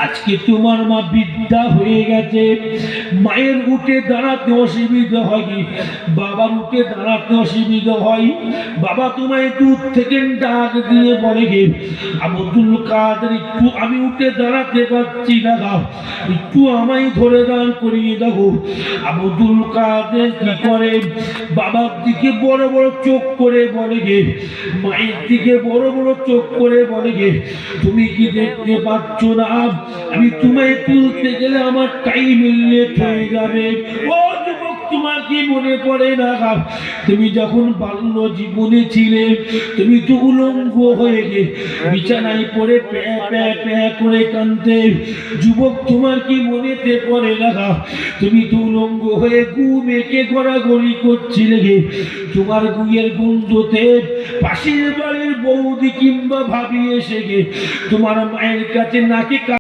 আজকে তোমার মা বৃদ্ধা হয়ে গেছে, মায়ের উঠে দাঁড়াতে অসুবিধা হয়, বাবার উঠে দাঁড়াতে অসুবিধা হয়। বাবা তোমায় দূর থেকে ডাক দিয়ে বলে গে, আব্দুল কাদের একটু আমি উঠে দাঁড়াতে পারছি না, একটু আমায় ধরে দাঁড় করিয়ে দাও। আব্দুল কাদের কি করে, বাবার দিকে বড় বড় চোখ করে বলে গে, মায়ের দিকে বড় বড় চোখ করে বলে গে, তুমি কি দেখতে পাচ্ছ না আমি তোমায় তুলতে গেলে আমার টাইম লেট হয়ে যাবে। ও যুবক, তোমার কি মনে পড়ে না তুমি যখন বাল্য জীবনে ছিলে, তুমি তো উলঙ্গ হয়ে গে বিছানায় পড়ে প্যা প্যা প্যা করে কাঁদতে। যুবক, তোমার কি মনেতে পড়ে না তুমি তো উলঙ্গ হয়ে গু মেখে গড়াগড়ি করছিলে গে, তোমার গুয়ের গন্ধতে পাশের বাড়ির বৌদি কিংবা ভাবি এসে গে তোমার মায়ের কাছে নাকে